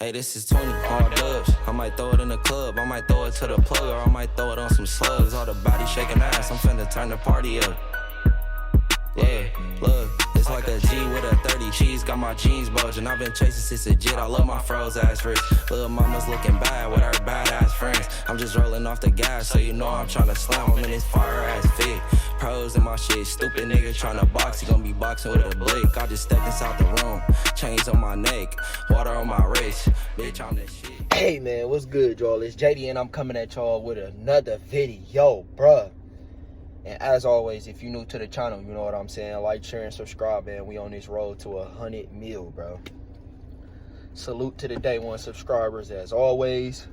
Hey, this is 20 hard dubs. I might throw it in the club, I might throw it to the plug, or I might throw it on some slugs. All the body shaking ass, I'm finna turn the party up. Yeah, look, it's like a G with a 30 cheese. Got my jeans bulging, I've been chasing since a jit. I love my froze ass wrist. Little mama's looking bad with her badass friends. I'm just rolling off the gas, so you know I'm tryna slam. I'm in this fire ass fit. Pros in my shit, stupid nigga tryna box. He gon' be boxing with a blick. I just stepped inside the room, chains on my neck, water on my wrist. Bitch, I'm this shit. Hey man, what's good, y'all? It's JD and I'm coming at y'all with another video, bruh. And as always, if you're new to the channel, you know what I'm saying. Like, share, and subscribe, man. We on this road to 100 mil, bro. Salute to the day one subscribers, as always.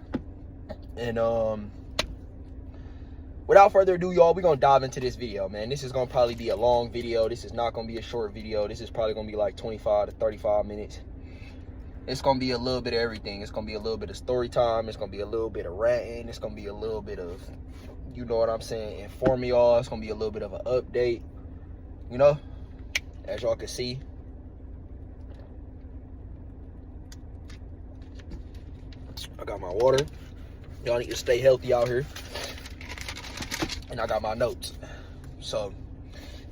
And without further ado, y'all, we're gonna dive into this video, man. This is gonna probably be a long video. This is not gonna be a short video. This is probably gonna be like 25 to 35 minutes. It's gonna be a little bit of everything. It's gonna be a little bit of story time. It's gonna be a little bit of ranting. It's gonna be a little bit of, you know what I'm saying, inform y'all. It's gonna be a little bit of an update, you know, as y'all can see. I got my water. Y'all need to stay healthy out here. And I got my notes. So,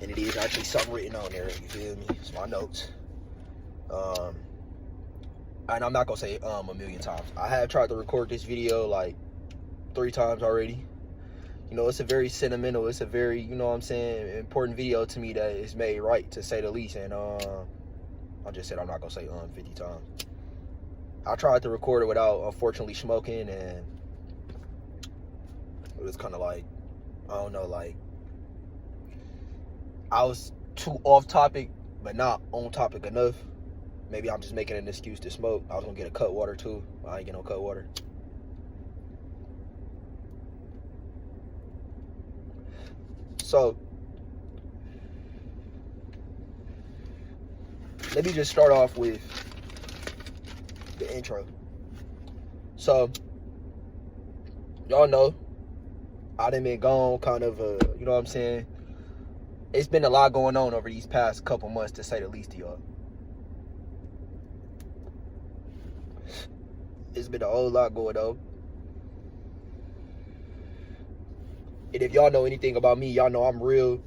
and it is actually something written on there, you feel me? It's my notes. And I'm not gonna say a million times. I have tried to record this video like 3 times already. You know, it's a very sentimental, it's a very, you know what I'm saying, important video to me that is made right, to say the least. And I just said I'm not gonna say 50 times. I tried to record it without, unfortunately, smoking, and it was kind of like, I don't know, like, I was too off topic, but not on topic enough. Maybe I'm just making an excuse to smoke. I was gonna get a cut water too. I ain't get no cut water. So, let me just start off with the intro. So, y'all know, I done been gone kind of, you know what I'm saying? It's been a lot going on over these past couple months, to say the least, to y'all. It's been a whole lot going on. And if y'all know anything about me, y'all know I'm real.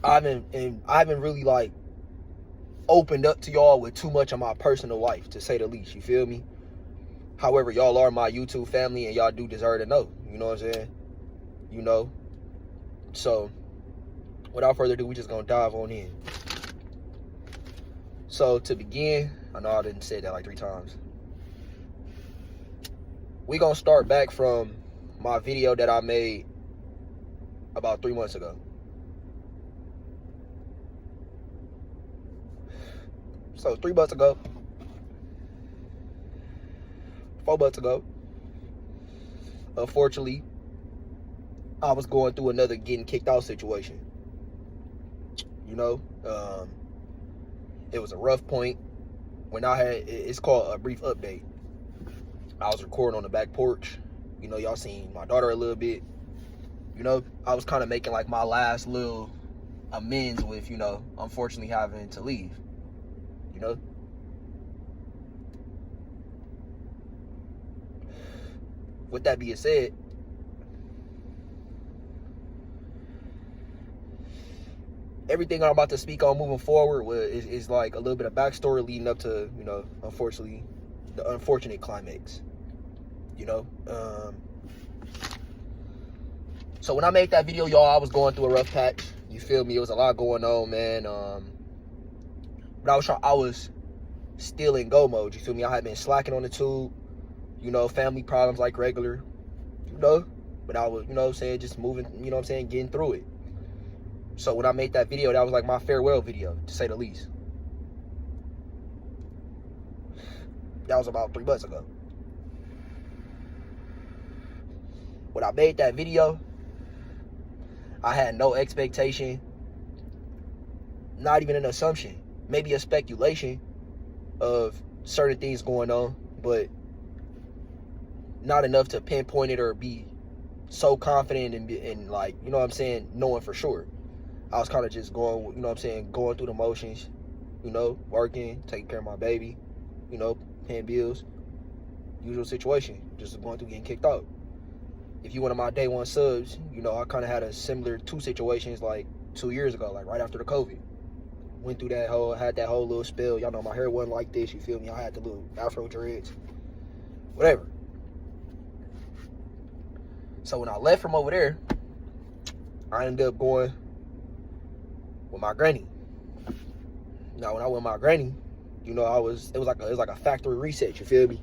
I haven't really like opened up to y'all with too much of my personal life, to say the least, you feel me? However, y'all are my YouTube family and y'all do deserve to know, you know what I'm saying? You know? So, without further ado, we just gonna dive on in. So, to begin, I know I didn't say that like 3 times. We gonna start back from my video that I made about 3 months ago. So 3 months ago, 4 months ago, unfortunately, I was going through another getting kicked out situation. You know, it was a rough point when I had, it's called a brief update. I was recording on the back porch. You know, y'all seen my daughter a little bit. You know, I was kind of making like my last little amends with, you know, unfortunately having to leave. You know? With that being said, everything I'm about to speak on moving forward is like a little bit of backstory leading up to, you know, unfortunately, the unfortunate climax. You know, so when I made that video, y'all, I was going through a rough patch. You feel me? It was a lot going on, man. But I was still in go mode. You feel me? I had been slacking on the tube. You know, family problems like regular. You know, but I was, you know what I'm saying, just moving. You know what I'm saying, getting through it. So when I made that video, that was like my farewell video, to say the least. That was about 3 months ago. When I made that video, I had no expectation, not even an assumption, maybe a speculation of certain things going on, but not enough to pinpoint it or be so confident and like, you know what I'm saying, knowing for sure. I was kind of just going, you know what I'm saying, going through the motions, you know, working, taking care of my baby, you know, paying bills. Usual situation, just going through getting kicked out. If you one of my day one subs, you know, I kind of had a similar 2 situations like 2 years ago, like right after the COVID. Went through had that whole little spell. Y'all know my hair wasn't like this, you feel me? I had the little afro dreads, whatever. So when I left from over there, I ended up going with my granny. Now when I went with my granny, you know, it was like a factory reset, you feel me?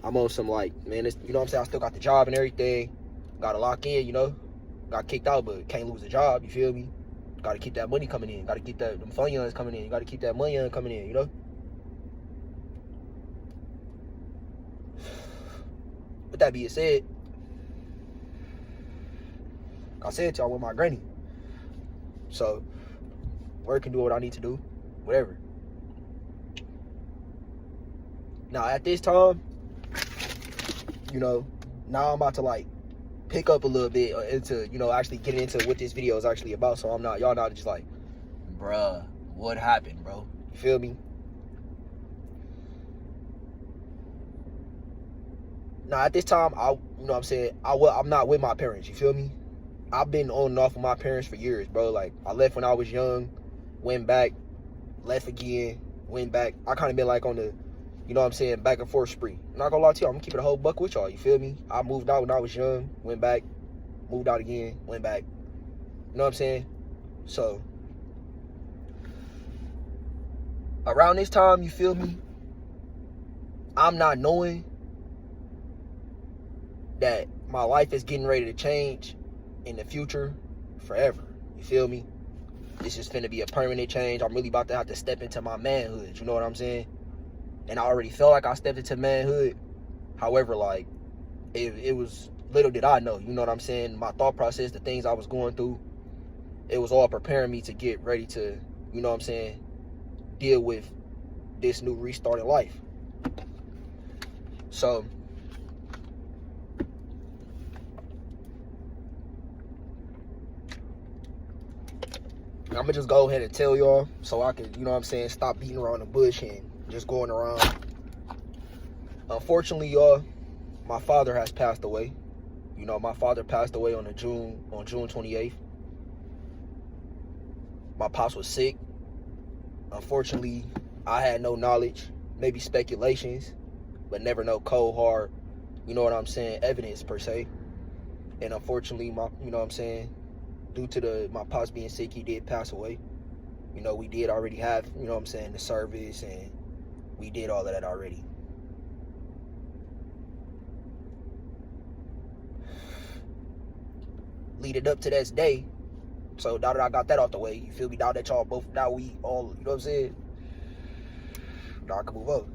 I'm on some like, man, you know what I'm saying? I still got the job and everything. Got to lock in, you know? Got kicked out, but can't lose the job, you feel me? Got to keep that money coming in. Got to keep them funds coming in. Got to keep that money coming in, you know? With that being said, I said to y'all with my granny. So, work and do what I need to do. Whatever. Now, at this time, you know, now I'm about to like pick up a little bit into, you know, actually getting into what this video is actually about. So y'all not just like, bruh, what happened, bro? You feel me? Now at this time, you know what I'm saying, I'm not with my parents, you feel me? I've been on and off with my parents for years, bro. Like, I left when I was young, went back, left again, went back. I kind of been like on the, you know what I'm saying, back and forth spree. I'm not gonna lie to you, I'm gonna keep it a whole buck with y'all, you feel me? I moved out when I was young, went back, moved out again, went back. You know what I'm saying? So, around this time, you feel me? I'm not knowing that my life is getting ready to change in the future forever. You feel me? This is finna be a permanent change. I'm really about to have to step into my manhood. You know what I'm saying? And I already felt like I stepped into manhood. However, like, it was, little did I know, you know what I'm saying? My thought process, the things I was going through, it was all preparing me to get ready to, you know what I'm saying, deal with this new restart in life. So, I'm gonna just go ahead and tell y'all so I can, you know what I'm saying, stop beating around the bush and just going around. Unfortunately, y'all, my father has passed away. You know, my father passed away on June 28th. My pops was sick. Unfortunately, I had no knowledge, maybe speculations, but never no cold hard, you know what I'm saying, evidence per se. And unfortunately, you know what I'm saying, due to my pops being sick, he did pass away. You know, we did already have, you know what I'm saying, the service, and we did all of that already. Leading up to this day, so now that I got that off the way, you feel me, now that y'all both, now we all, you know what I'm saying, now I can move on.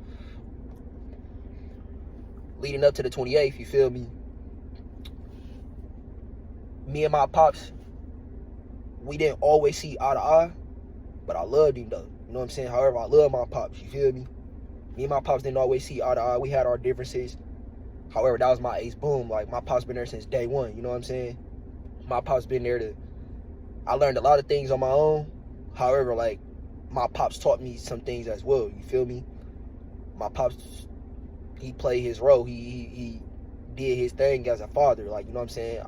Leading up to the 28th, you feel me, me and my pops, we didn't always see eye to eye, but I loved him though, you know what I'm saying? However, I love my pops, you feel me? Me and my pops didn't always see eye to eye. We had our differences. However, that was my ace boom. Like, my pops been there since day one, you know what I'm saying? My pops been there I learned a lot of things on my own. However, like, my pops taught me some things as well, you feel me? My pops, he played his role. He did his thing as a father, like, you know what I'm saying?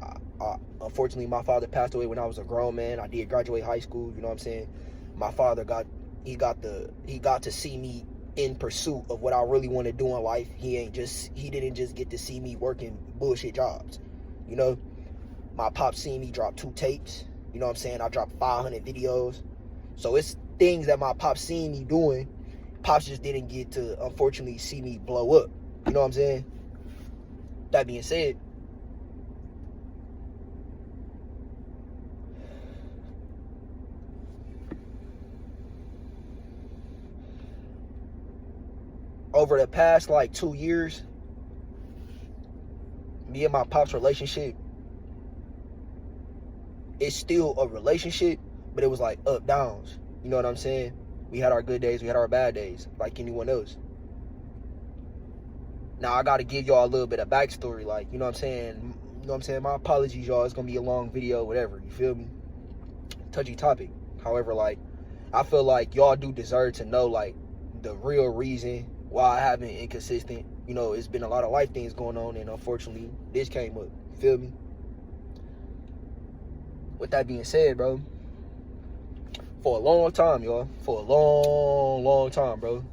Unfortunately, my father passed away when I was a grown man. I did graduate high school, you know what I'm saying? My father got to see me in pursuit of what I really want to do in life. He didn't just get to see me working bullshit jobs, you know? My pops seen me drop 2 tapes, you know what I'm saying? I dropped 500 videos. So it's things that my pops seen me doing. Pops just didn't get to, unfortunately, see me blow up, you know what I'm saying? That being said, over the past like 2 years, me and my pops' relationship, it's still a relationship, but it was like up downs. You know what I'm saying? We had our good days, we had our bad days, like anyone else. Now I gotta give y'all a little bit of backstory, like, you know what I'm saying? You know what I'm saying? My apologies, y'all. It's gonna be a long video, whatever. You feel me? Touchy topic. However, like, I feel like y'all do deserve to know, like, the real reason why I have been inconsistent. You know, it's been a lot of life things going on, and unfortunately, this came up. You feel me? With that being said, bro, for a long time, y'all, for a long time, bro,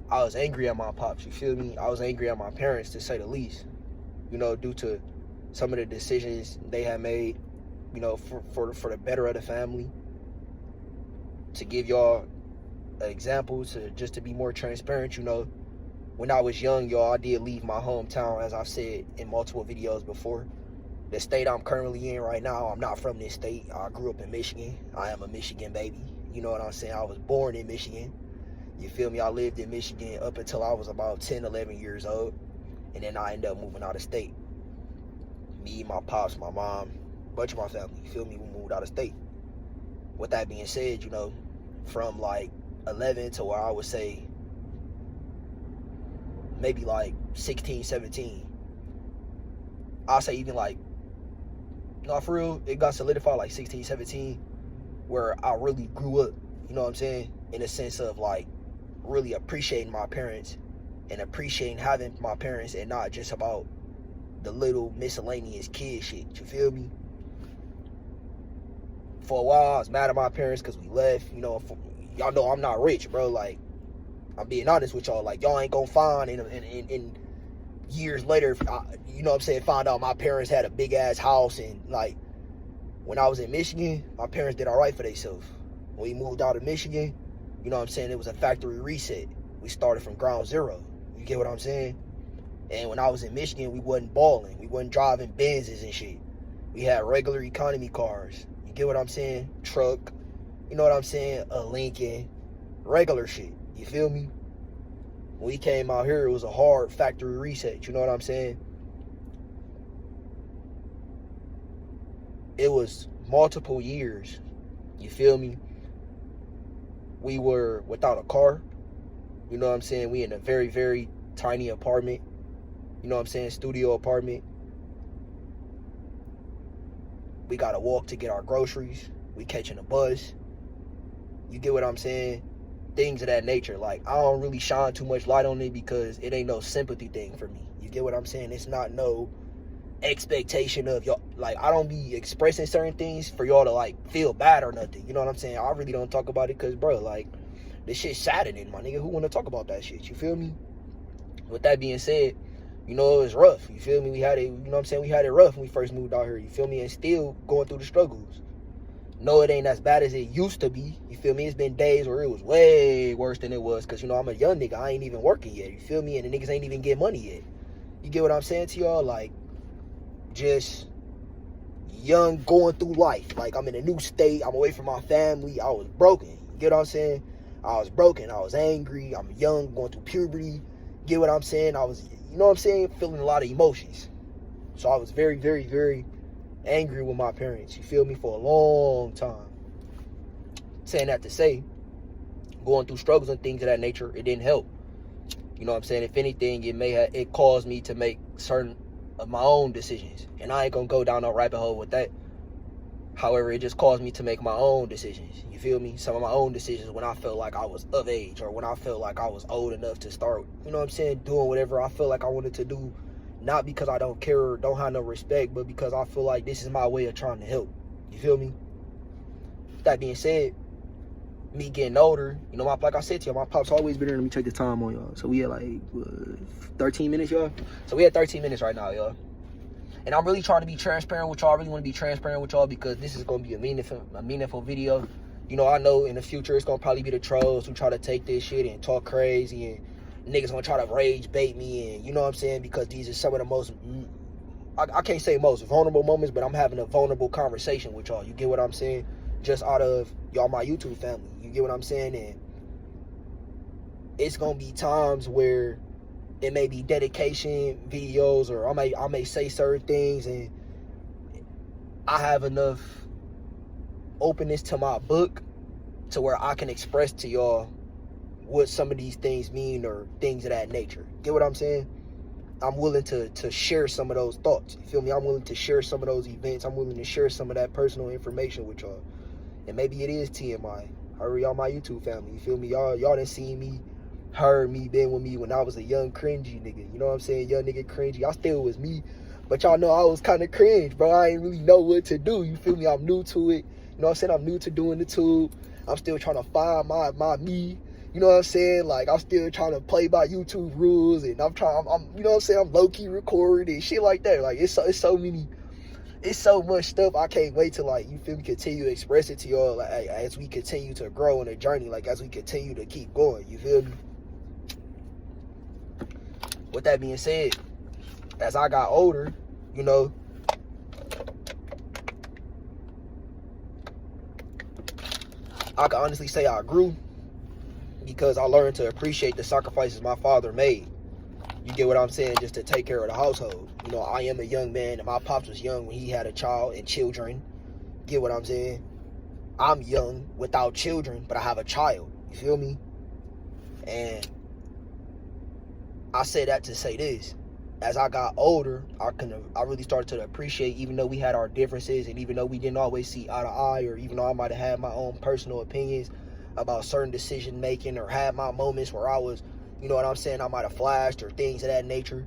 I was angry at my pops, you feel me? I was angry at my parents, to say the least, you know, due to some of the decisions they had made, you know, for the better of the family. To give y'all an example, to be more transparent, you know, when I was young, y'all, I did leave my hometown, as I've said in multiple videos before. The state I'm currently in right now, I'm not from this state. I grew up in Michigan. I am a Michigan baby. You know what I'm saying? I was born in Michigan. You feel me? I lived in Michigan up until I was about 10, 11 years old. And then I ended up moving out of state. Me, my pops, my mom, a bunch of my family, you feel me? We moved out of state. With that being said, you know, from like 11 to where I would say maybe like 16, 17. I'll say even like, no, for real, it got solidified like 16, 17, where I really grew up, you know what I'm saying? In a sense of like really appreciating my parents and appreciating having my parents, and not just about the little miscellaneous kid shit, you feel me? For a while, I was mad at my parents because we left, you know, y'all know I'm not rich, bro, like, I'm being honest with y'all, like, y'all ain't gonna find in years later, you know what I'm saying, find out my parents had a big ass house. And like, when I was in Michigan, my parents did all right for themselves. When we moved out of Michigan, you know what I'm saying, it was a factory reset. We started from ground zero. You get what I'm saying? And when I was in Michigan, we wasn't balling. We wasn't driving Benzes and shit. We had regular economy cars. You get what I'm saying? Truck. You know what I'm saying? A Lincoln. Regular shit. You feel me? When we came out here, it was a hard factory reset. You know what I'm saying? It was multiple years. You feel me? We were without a car. You know what I'm saying? We in a very, very tiny apartment. You know what I'm saying? Studio apartment. We gotta walk to get our groceries. We catching a bus. You get what I'm saying? Things of that nature. Like, I don't really shine too much light on it because it ain't no sympathy thing for me. You get what I'm saying? It's not no expectation of y'all. Like, I don't be expressing certain things for y'all to like feel bad or nothing. You know what I'm saying? I really don't talk about it because, bro, like, this shit's saddening, my nigga. Who want to talk about that shit? You feel me? With that being said, you know, it was rough. You feel me? We had it, you know what I'm saying? We had it rough when we first moved out here. You feel me? And still going through the struggles. No, it ain't as bad as it used to be. You feel me? It's been days where it was way worse than it was. Because, you know, I'm a young nigga. I ain't even working yet. You feel me? And the niggas ain't even getting money yet. You get what I'm saying to y'all? Like, just young, going through life. Like, I'm in a new state. I'm away from my family. I was broken. You get what I'm saying? I was broken. I was angry. I'm young, going through puberty. Get what I'm saying? I was, you know what I'm saying? Feeling a lot of emotions. So I was very, very, very angry with my parents, you feel me, for a long time. Saying that to say, going through struggles and things of that nature, it didn't help. You know what I'm saying? If anything, it caused me to make certain of my own decisions. And I ain't gonna go down no rabbit hole with that. However, it just caused me to make my own decisions. You feel me? Some of my own decisions when I felt like I was of age, or when I felt like I was old enough to start, you know what I'm saying, doing whatever I feel like I wanted to do. Not because I don't care or don't have no respect, but because I feel like this is my way of trying to help. You feel me? That being said, me getting older, you know, like I said to y'all, my pop's always been here. Let me check the time on y'all. So we had like 13 minutes, y'all. So we had 13 minutes right now, y'all. And I'm really trying to be transparent with y'all. I really want to be transparent with y'all because this is going to be a meaningful video. You know, I know in the future it's going to probably be the trolls who try to take this shit and talk crazy, and niggas gonna try to rage bait me, and you know what I'm saying, because these are some of the most, I can't say most vulnerable moments, but I'm having a vulnerable conversation with y'all. You get what I'm saying? Just out of y'all, my YouTube family. You get what I'm saying? And it's gonna be times where it may be dedication videos, or I may say certain things, and I have enough openness to my book to where I can express to y'all what some of these things mean, or things of that nature. Get what I'm saying? I'm willing to share some of those thoughts. You feel me? I'm willing to share some of those events. I'm willing to share some of that personal information with y'all. And maybe it is TMI. Y'all my YouTube family. You feel me? Y'all done seen me heard me, been with me when I was a young cringy nigga. You know what I'm saying? Young nigga cringy. I still was me, but y'all know I was kind of cringe, bro. I ain't really know what to do. You feel me? I'm new to it. You know what I'm saying? I'm new to doing the tube. I'm still trying to find my me. You know what I'm saying? Like, I'm still trying to play by YouTube rules, and I'm you know what I'm saying? I'm low-key recording and shit like that. Like, it's so much stuff. I can't wait to, like, you feel me, continue to express it to y'all, like, as we continue to grow in the journey, like, as we continue to keep going, you feel me? With that being said, as I got older, you know, I can honestly say I grew, because I learned to appreciate the sacrifices my father made. You get what I'm saying? Just to take care of the household. You know, I am a young man, and my pops was young when he had a child and children. Get what I'm saying? I'm young without children, but I have a child. You feel me? And I say that to say this. As I got older, I really started to appreciate, even though we had our differences, and even though we didn't always see eye to eye, or even though I might have had my own personal opinions about certain decision making, or had my moments where I was, you know what I'm saying, I might have flashed or things of that nature,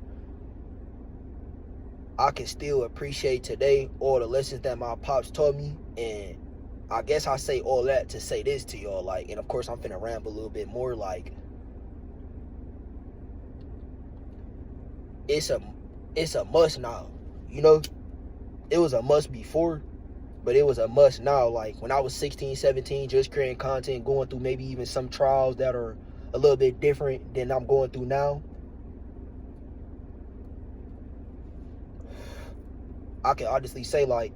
I can still appreciate today all the lessons that my pops taught me. And I guess I say all that to say this to y'all, like, and of course I'm finna ramble a little bit more, like, it's a must now. You know, it was a must before, but it was a must now. Like, when I was 16, 17, just creating content, going through maybe even some trials that are a little bit different than I'm going through now, I can honestly say, like,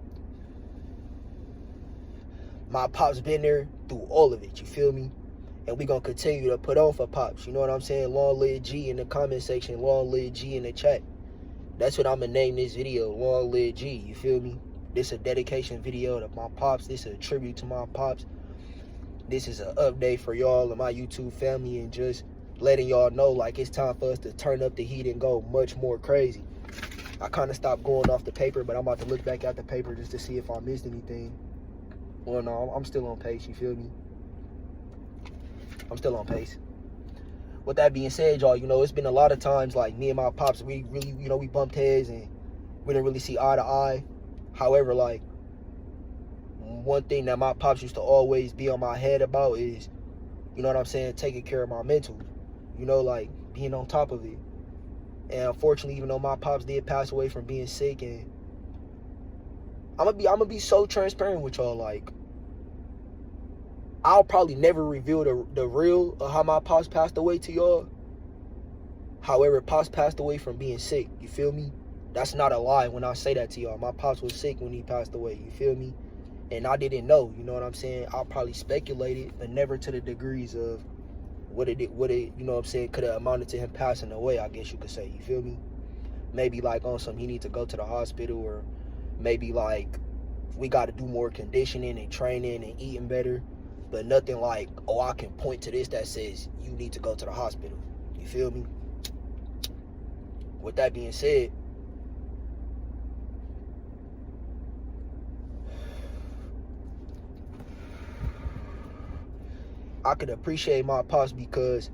my pops been there through all of it, you feel me? And we gonna continue to put on for pops, you know what I'm saying? Long live G in the comment section, long live G in the chat. That's what I'm gonna name this video, long live G, you feel me? This a dedication video to my pops. This is a tribute to my pops. This is an update for y'all and my YouTube family, and just letting y'all know, like, it's time for us to turn up the heat and go much more crazy. I kind of stopped going off the paper, but I'm about to look back at the paper just to see if I missed anything. Well, no, I'm still on pace, you feel me? I'm still on pace. With that being said, y'all, you know, it's been a lot of times, like, me and my pops, we really, you know, we bumped heads and we didn't really see eye to eye. However, like, one thing that my pops used to always be on my head about is, you know what I'm saying, taking care of my mental. You know, like, being on top of it. And unfortunately, even though my pops did pass away from being sick, and I'm gonna be so transparent with y'all, like, I'll probably never reveal the real of how my pops passed away to y'all. However, pops passed away from being sick, you feel me? That's not a lie when I say that to y'all. My pops was sick when he passed away, you feel me? And I didn't know, you know what I'm saying? I probably speculated, but never to the degrees of what it, you know what I'm saying, could have amounted to him passing away, I guess you could say, you feel me? Maybe, like, on some, he needs to go to the hospital, or maybe, like, we got to do more conditioning and training and eating better, but nothing like, oh, I can point to this that says you need to go to the hospital, you feel me? With that being said, I could appreciate my pops because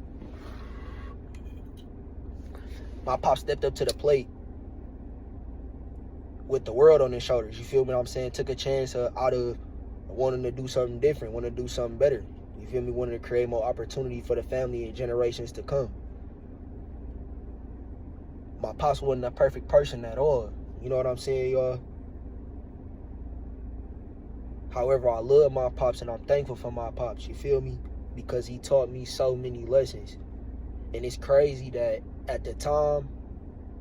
my pops stepped up to the plate with the world on his shoulders, you feel me what I'm saying? Took a chance out of wanting to do something different, wanting to do something better, you feel me? Wanting to create more opportunity for the family and generations to come. My pops wasn't a perfect person at all, you know what I'm saying, y'all? However, I love my pops and I'm thankful for my pops, you feel me? Because he taught me so many lessons. And it's crazy that at the time,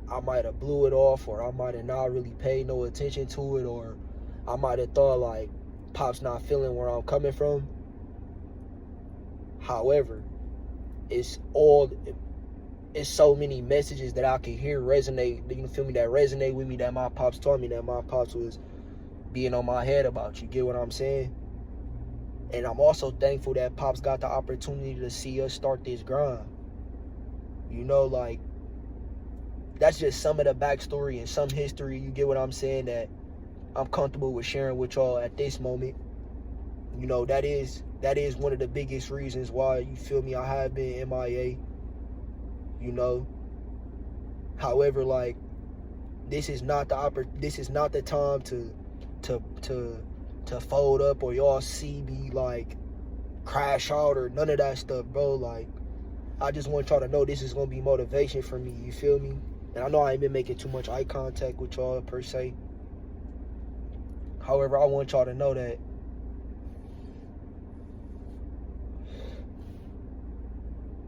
I might have blew it off, or I might have not really paid no attention to it, or I might have thought, like, Pop's not feeling where I'm coming from. However, it's so many messages that I can hear resonate, you feel me, that resonate with me, that my pops taught me, that my pops was being on my head about, you get what I'm saying? And I'm also thankful that pops got the opportunity to see us start this grind. You know, like, that's just some of the backstory and some history, you get what I'm saying, that I'm comfortable with sharing with y'all at this moment. You know, that is one of the biggest reasons why, you feel me, I have been MIA. you know. However, like, this is not the time to fold up, or y'all see me like crash out or none of that stuff, bro. Like, I just want y'all to know this is gonna be motivation for me, you feel me? And I know I ain't been making too much eye contact with y'all per se. However, I want y'all to know that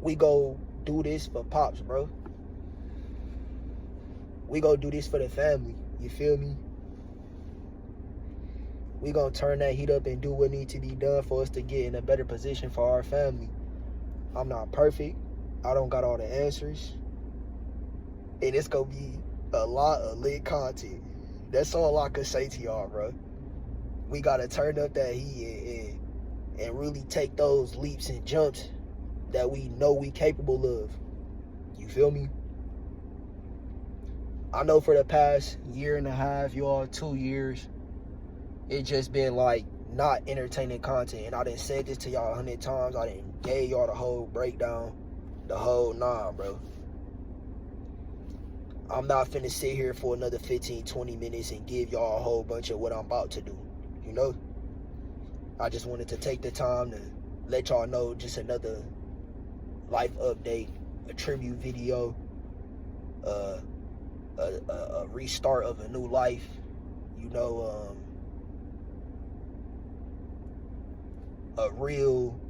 we go do this for Pops, bro. We go do this for the family, you feel me? We gonna turn that heat up and do what needs to be done for us to get in a better position for our family. I'm not perfect. I don't got all the answers. And it's gonna be a lot of lit content. That's all I could say to y'all, bro. We gotta turn up that heat and really take those leaps and jumps that we know we capable of. You feel me? I know for the past year and a half, y'all, 2 years, it just been like not entertaining content. And I done said this to y'all 100 times. I done gave y'all the whole breakdown, the whole bro. I'm not finna sit here for another 15, 20 minutes and give y'all a whole bunch of what I'm about to do, you know? I just wanted to take the time to let y'all know just another life update, a tribute video, a restart of a new life, you know, a real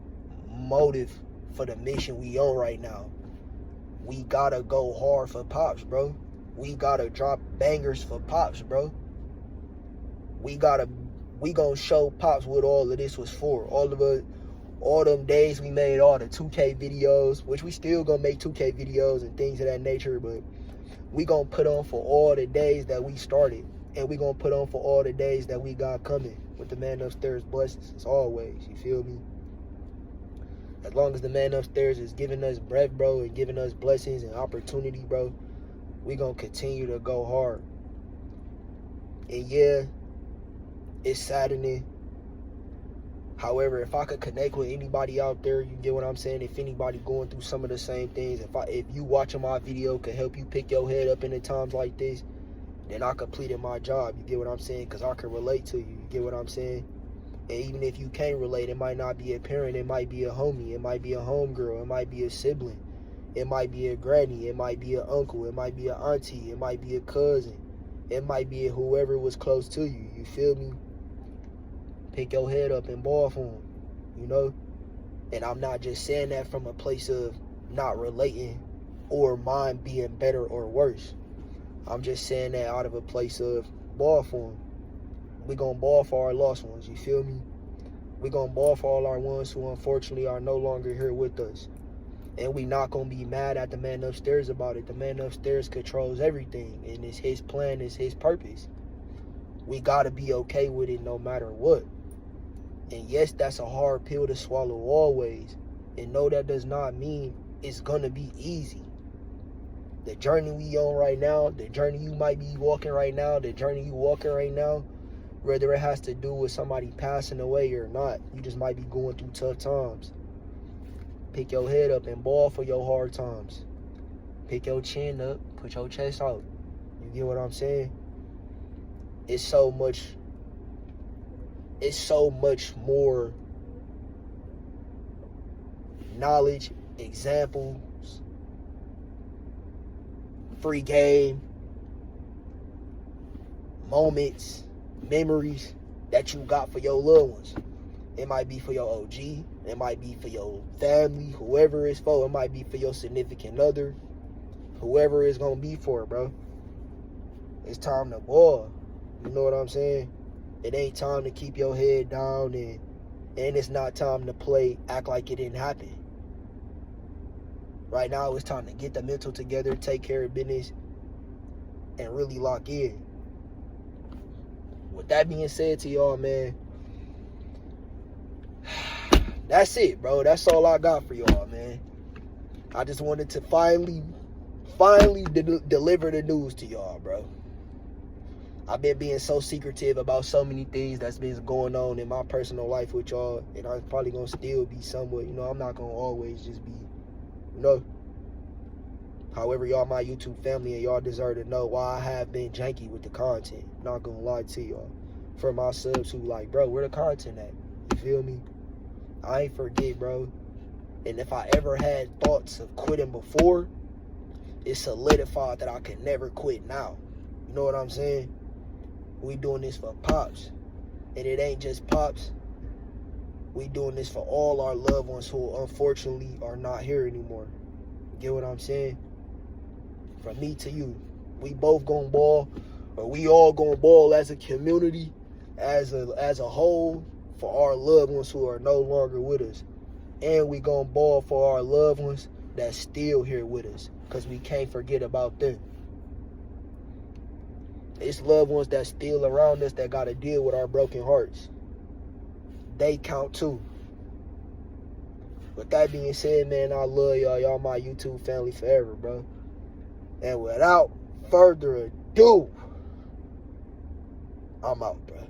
motive for the mission we on right now. We gotta go hard for Pops, bro. We gotta drop bangers for Pops, bro. We gonna show Pops what all of this was for. All them days we made all the 2K videos, which we still gonna make 2K videos and things of that nature, but we gonna put on for all the days that we started, and we gonna put on for all the days that we got coming with the man upstairs blessings, as always, you feel me? As long as the man upstairs is giving us breath, bro, and giving us blessings and opportunity, bro, we gonna continue to go hard. And yeah, it's saddening. However, if I could connect with anybody out there, you get what I'm saying? If anybody going through some of the same things, if you watching my video could help you pick your head up in the times like this, then I completed my job, you get what I'm saying? Because I can relate to you get what I'm saying? And even if you can't relate, it might not be a parent, it might be a homie, it might be a homegirl, it might be a sibling, it might be a granny, it might be an uncle, it might be an auntie, it might be a cousin, it might be whoever was close to you, you feel me? Pick your head up and ball for them, you know? And I'm not just saying that from a place of not relating or mine being better or worse. I'm just saying that out of a place of ball for them. We gonna ball for our lost ones, you feel me? We gonna ball for all our ones who unfortunately are no longer here with us. And we not gonna be mad at the man upstairs about it. The man upstairs controls everything, and it's his plan, it's his purpose. We gotta be okay with it no matter what. And yes, that's a hard pill to swallow always. And no, that does not mean it's gonna be easy. The journey we on right now, the journey you might be walking right now, the journey you walking right now, whether it has to do with somebody passing away or not, you just might be going through tough times. Pick your head up and ball for your hard times. Pick your chin up, put your chest out. You get what I'm saying? It's so much more knowledge, examples, free game, moments, memories that you got for your loved ones. It might be for your OG, it might be for your family, whoever it's for, it might be for your significant other, whoever it's gonna be for, bro. It's time to ball. You know what I'm saying? It ain't time to keep your head down, and it's not time to play, act like it didn't happen. Right now, it's time to get the mental together, take care of business, and really lock in. With that being said to y'all, man, that's it, bro. That's all I got for y'all, man. I just wanted to finally deliver the news to y'all, bro. I've been being so secretive about so many things that's been going on in my personal life with y'all, and I'm probably gonna still be somewhat, you know, I'm not gonna always just be, you know. However, y'all my YouTube family and y'all deserve to know why I have been janky with the content. Not gonna lie to y'all. For my subs who like, bro, where the content at? You feel me? I ain't forget, bro. And if I ever had thoughts of quitting before, it's solidified that I can never quit now. You know what I'm saying? We doing this for Pops. And it ain't just Pops. We doing this for all our loved ones who unfortunately are not here anymore. Get what I'm saying? From me to you. We both gonna ball, or we all gonna ball as a community, as a whole, for our loved ones who are no longer with us. And we gonna ball for our loved ones that's still here with us, because we can't forget about them. It's loved ones that's still around us that gotta deal with our broken hearts. They count too. With that being said, man, I love y'all. Y'all my YouTube family forever, bro. And without further ado, I'm out, bro.